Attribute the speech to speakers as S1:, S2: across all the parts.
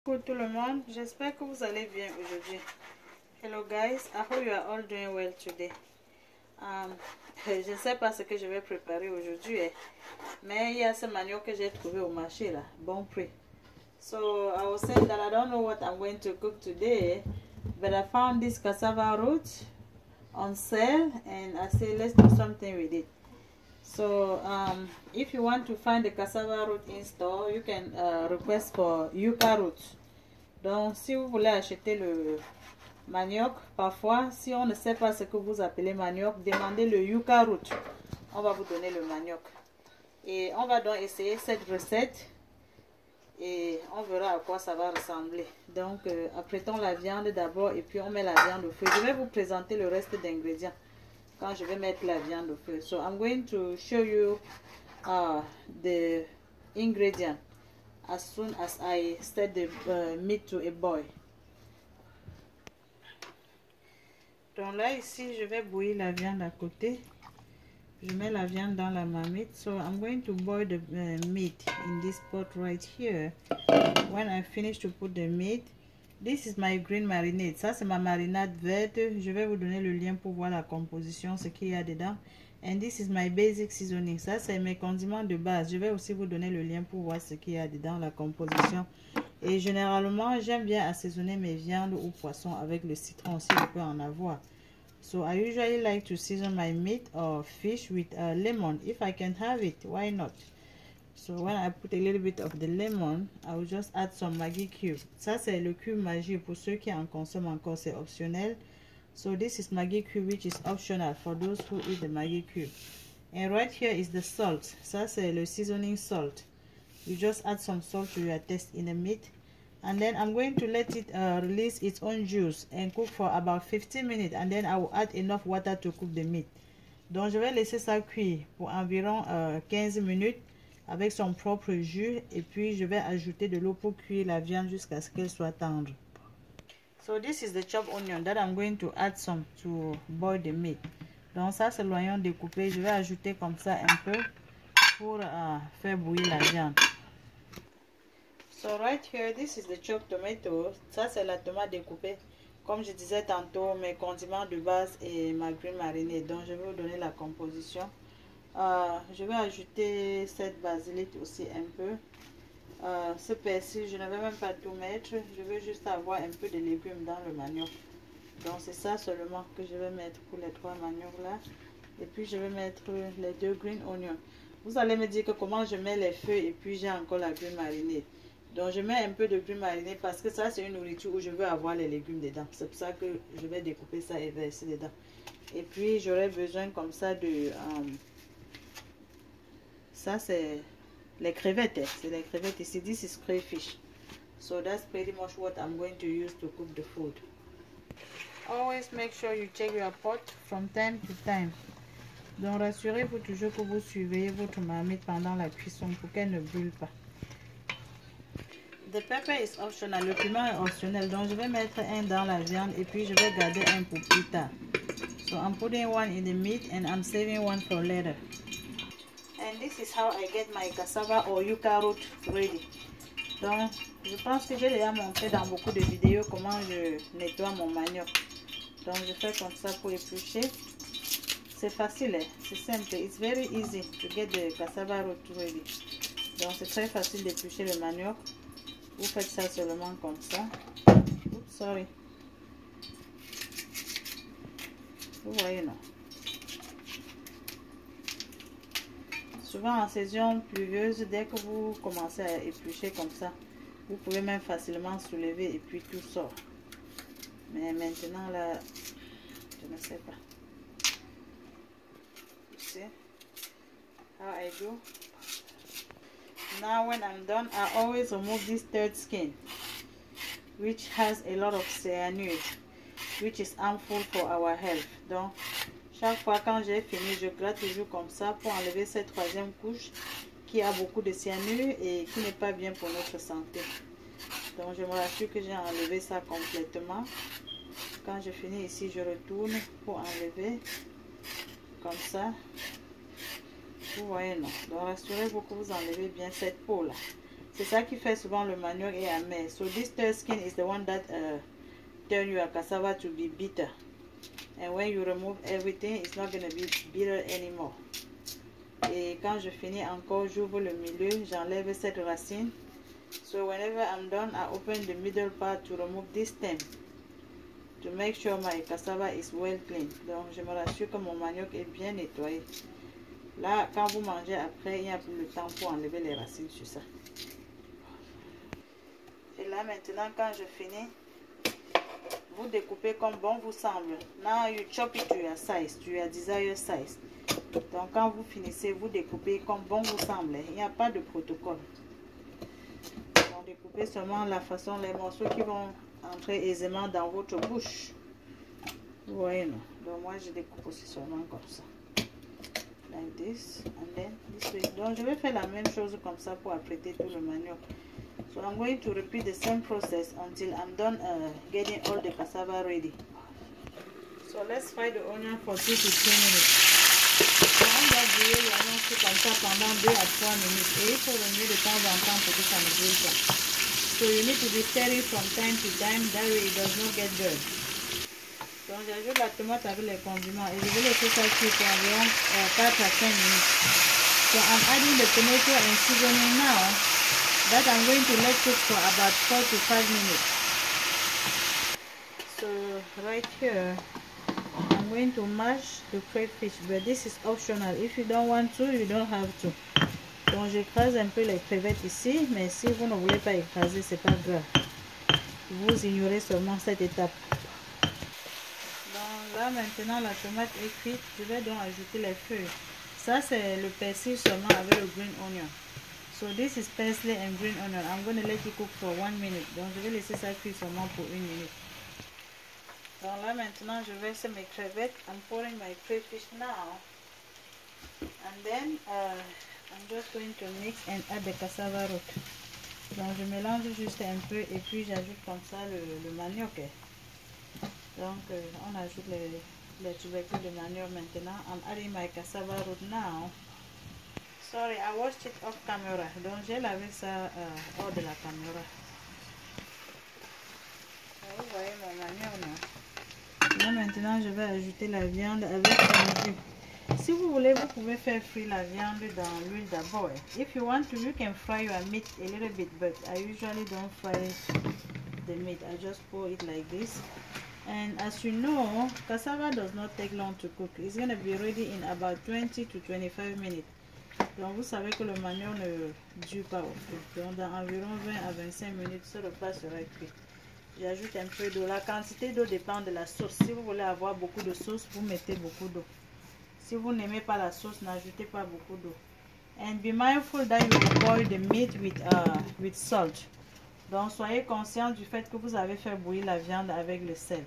S1: Coucou tout le monde, j'espère que vous allez bien aujourd'hui. Hello guys, I hope you are all doing well today. Je ne sais pas ce que je vais préparer aujourd'hui, mais il y a ce manioc que j'ai trouvé au marché là, bon prix. So I was saying that I don't know what I'm going to cook today, but I found this cassava root on sale and I said let's do something with it. So if you want to find the cassava root in store, you can request for yucca root. Donc si vous voulez acheter le manioc, parfois si on ne sait pas ce que vous appelez manioc, demandez le yucca root. On va vous donner le manioc. Et on va donc essayer cette recette et on verra à quoi ça va ressembler. Donc apprêtons la viande d'abord et puis on met la viande au feu. Je vais vous présenter le reste d'ingrédients quand je vais mettre la viande au feu. So I'm going to show you the ingredients as soon as I set the meat to a boil. Donc là ici je vais bouillir la viande à côté. Je mets la viande dans la marmite. So I'm going to boil the meat in this pot right here. When I finish to put the meat, this is my green marinade. Ça c'est ma marinade verte. Je vais vous donner le lien pour voir la composition, ce qu'il y a dedans. And this is my basic seasoning. Ça c'est mes condiments de base. Je vais aussi vous donner le lien pour voir ce qu'il y a dedans, la composition. Et généralement j'aime bien assaisonner mes viandes ou poissons avec le citron si je peux en avoir. So I usually like to season my meat or fish with lemon if I can have it. Why not? So when I put a little bit of the lemon, I will just add some Maggi cube. Ça c'est le cube Maggi. Pour ceux qui en consomment encore, c'est optionnel. So this is Maggi cube which is optional for those who eat the Maggi cube. And right here is the salt. Ça c'est le seasoning salt. You just add some salt to your taste in the meat. And then I'm going to let it release its own juice and cook for about 15 minutes. And then I will add enough water to cook the meat. Donc je vais laisser ça cuire pour environ 15 minutes avec son propre jus. Et puis je vais ajouter de l'eau pour cuire la viande jusqu'à ce qu'elle soit tendre. So this is the chopped onion that I'm going to add some to boil the meat. Donc ça c'est l'oignon découpé. Je vais ajouter comme ça un peu pour faire bouillir la viande. So right here, this is the chopped tomato. Ça c'est la tomate découpée. Comme je disais tantôt, mes condiments de base et ma green marinade. Donc je vais vous donner la composition. Je vais ajouter cette basilic aussi un peu. Ce persil, je ne vais même pas tout mettre. Je veux juste avoir un peu de légumes dans le manioc. Donc c'est ça seulement que je vais mettre pour les 3 maniocs là. Et puis je vais mettre les 2 green onions. Vous allez me dire que comment je mets les feuilles et puis j'ai encore la green marinade. Donc je mets un peu de green marinade parce que ça c'est une nourriture où je veux avoir les légumes dedans. C'est pour ça que je vais découper ça et verser dedans. Et puis j'aurai besoin comme ça de... ça c'est les crevettes. C'est les crevettes ici. This is crayfish. So that's pretty much what I'm going to use to cook the food. Always make sure you check your pot from time to time. Donc rassurez-vous toujours que vous surveillez votre marmite pendant la cuisson pour qu'elle ne brûle pas. The pepper is optional. Le piment est optionnel. Donc je vais mettre un dans la viande et puis je vais garder un pour plus tard. So I'm putting one in the meat and I'm saving one for later. And this is how I get my cassava or yucca root ready. Donc je pense que j'ai déjà montré dans beaucoup de vidéos comment je nettoie mon manioc. Donc je fais comme ça pour éplucher. C'est facile, c'est simple. It's very easy to get the cassava root ready. Donc c'est très facile d'éplucher le manioc. Vous faites ça seulement comme ça. Oops, sorry. Vous voyez, non? Souvent en saison pluvieuse, dès que vous commencez à éplucher comme ça, vous pouvez même facilement soulever et puis tout sort. Mais maintenant là, je ne sais pas. You see how I do? Now when I'm done, I always remove this third skin, which has a lot of cyanide, which is harmful for our health. Donc, chaque fois quand j'ai fini, je gratte toujours comme ça pour enlever cette troisième couche qui a beaucoup de cyanure et qui n'est pas bien pour notre santé. Donc, je me rassure que j'ai enlevé ça complètement. Quand je finis ici, je retourne pour enlever comme ça. Vous voyez, non? Donc rassurez-vous que vous enlevez bien cette peau là. C'est ça qui fait souvent le manioc est amer. So this third skin is the one that turn your cassava to be bitter. And when you remove everything, it's not going to be bitter anymore. Et quand je finis encore, j'ouvre le milieu, j'enlève cette racine. So whenever I'm done, I open the middle part to remove this stem, to make sure my cassava is well clean. Donc je me rassure que mon manioc est bien nettoyé. Là, quand vous mangez après, il n'y a plus le temps pour enlever les racines sur ça. Et là maintenant, quand je finis, vous découpez comme bon vous semble. Now you chop it to your size, to your desired size. Donc quand vous finissez, vous découpez comme bon vous semble. Il n'y a pas de protocole. Donc découpez seulement la façon, les morceaux qui vont entrer aisément dans votre bouche. Vous voyez, non? Donc moi je découpe aussi seulement comme ça. Like this and then this way. Donc je vais faire la même chose comme ça pour apprêter tout le manioc. So I'm going to repeat the same process until I'm done getting all the cassava ready. So let's fry the onion for 2 to 3 minutes. On va bouillir l'oignon comme ça pendant 2 à 3 minutes. Et il faut remuer de temps en temps pour que ça ne brûle pas. So you need to be stirring from time to time, that way it does not get burnt. Donc j'ajoute la tomate avec les condiments et je vais laisser ça cuire pour environ 4 à 5 minutes. So I'm adding the tomato and seasoning now. That I'm going to let cook for about 4 to 5 minutes. So right here, I'm going to mash the crayfish, but this is optional. If you don't want to, you don't have to. Donc j'écrase un peu les crevettes ici, mais si vous ne voulez pas écraser, c'est pas grave. Vous ignorez seulement cette étape. Donc là maintenant la tomate est cuite, je vais donc ajouter les feuilles. Ça c'est le persil seulement avec le green onion. So this is parsley and green onion. I'm going to let it cook for 1 minute. Donc je vais laisser ça cuire seulement pour 1 minute. Donc là maintenant je verse mes crevettes. I'm pouring my crayfish now. And then I'm just going to mix and add the cassava root. Donc je mélange juste un peu et puis j'ajoute comme ça le manioc. Donc on ajoute les tubercules de manioc maintenant. I'm adding my cassava root now. Sorry, I watched it off camera. Donc j'ai lavé ça hors de la caméra. Vous voyez mon manioc, non? Là maintenant je vais ajouter la viande avec un jus. Si vous voulez, vous pouvez faire frire la viande dans l'huile d'abord. If you want to, you can fry your meat a little bit, but I usually don't fry the meat. I just pour it like this. And as you know, cassava does not take long to cook. It's going to be ready in about 20 to 25 minutes. Donc vous savez que le manioc ne dure pas au feu. Donc dans environ 20 à 25 minutes, ce repas sera cuit. J'ajoute un peu d'eau. La quantité d'eau dépend de la sauce. Si vous voulez avoir beaucoup de sauce, vous mettez beaucoup d'eau. Si vous n'aimez pas la sauce, n'ajoutez pas beaucoup d'eau. And be mindful that you boil the meat with salt. Donc soyez conscient du fait que vous avez fait bouillir la viande avec le sel.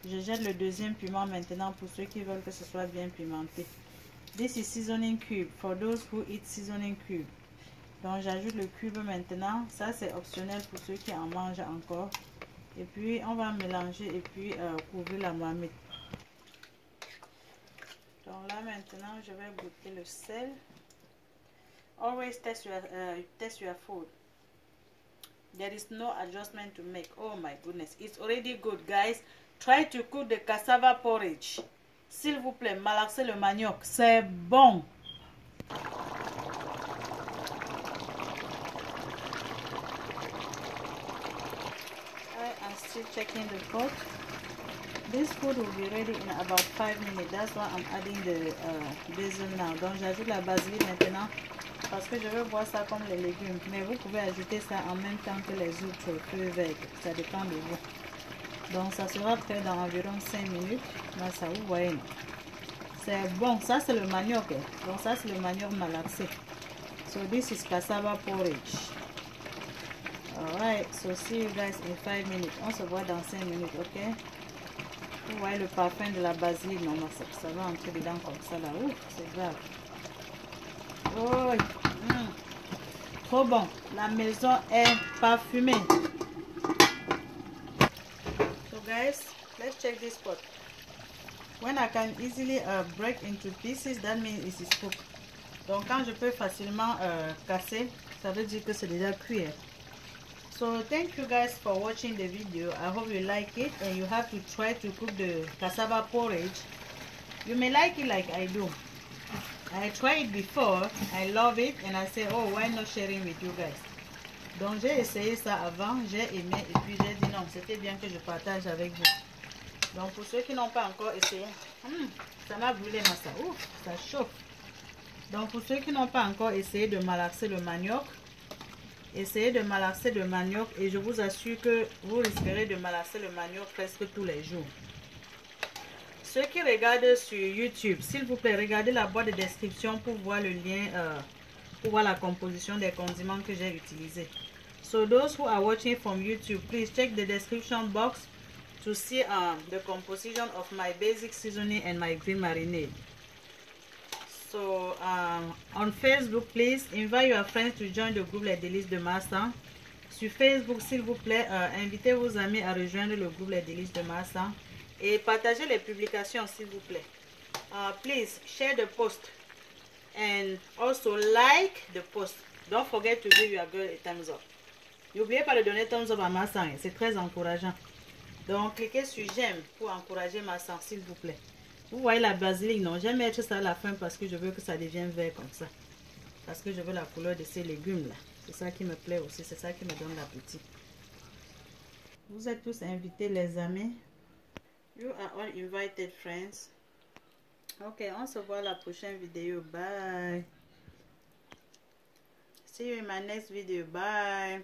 S1: Je jette le deuxième piment maintenant pour ceux qui veulent que ce soit bien pimenté. This is seasoning cube for those who eat seasoning cube. Donc j'ajoute le cube maintenant. Ça c'est optionnel pour ceux qui en mangent encore. Et puis on va mélanger et puis couvrir la marmite. Donc là maintenant je vais goûter le sel. Always test your food. There is no adjustment to make. Oh my goodness, it's already good, guys. Try to cook the cassava porridge. S'il vous plaît, malaxez le manioc. C'est bon. I'm still checking the pot. This food will be ready in about 5 minutes. That's why I'm adding the basil now. Donc j'ajoute la basilic maintenant parce que je veux boire ça comme les légumes. Mais vous pouvez ajouter ça en même temps que les autres feuilles vertes. Ça dépend de vous. Donc ça sera prêt dans environ 5 minutes. Là ça vous voyez. C'est bon. Ça c'est le manioc. Donc ça c'est le manioc malaxé. So this is cassava porridge. Alright. So see you guys in 5 minutes. On se voit dans 5 minutes, ok? Vous voyez le parfum de la basilic. Non, ça va entrer dedans comme ça là. Ouf, c'est grave. Oh, trop bon. La maison est parfumée. So guys, let's check this pot. When I can easily break into pieces, that means it is cooked. Donc quand je peux facilement casser, Ça veut dire que c'est déjà cuit. So thank you guys for watching the video. I hope you like it and you have to try to cook the cassava porridge. You may like it like I do. I tried it before, I love it and I say, oh, why not sharing with you guys? Donc j'ai essayé ça avant, j'ai aimé et puis j'ai dit non, c'était bien que je partage avec vous. Donc pour ceux qui n'ont pas encore essayé, ça m'a brûlé ma ça, ouf, ça chauffe. Donc pour ceux qui n'ont pas encore essayé de malaxer le manioc, essayez de malaxer le manioc et je vous assure que vous risquerez de malaxer le manioc presque tous les jours. Ceux qui regardent sur YouTube, s'il vous plaît, regardez la boîte de description pour voir le lien, pour voir la composition des condiments que j'ai utilisés. So those who are watching from YouTube, please check the description box to see the composition of my basic seasoning and my green marinade. So on Facebook, please invite your friends to join the groupe Les Délices de Marsan. Sur Facebook, s'il vous plaît, invitez vos amis à rejoindre le groupe Les Délices de Marsan. Et partagez les publications s'il vous plaît. Please share the post and also like the post. Don't forget to give your girl a thumbs up. N'oubliez pas de donner thumbs up à Marsan, c'est très encourageant. Donc cliquez sur j'aime pour encourager Marsan s'il vous plaît. Vous voyez la basilic, non, j'aime mettre ça à la fin parce que je veux que ça devienne vert comme ça. Parce que je veux la couleur de ces légumes là. C'est ça qui me plaît aussi, c'est ça qui me donne l'appétit. Vous êtes tous invités les amis. You are all invited, friends. Ok, on se voit à la prochaine vidéo. Bye. See you in my next video. Bye.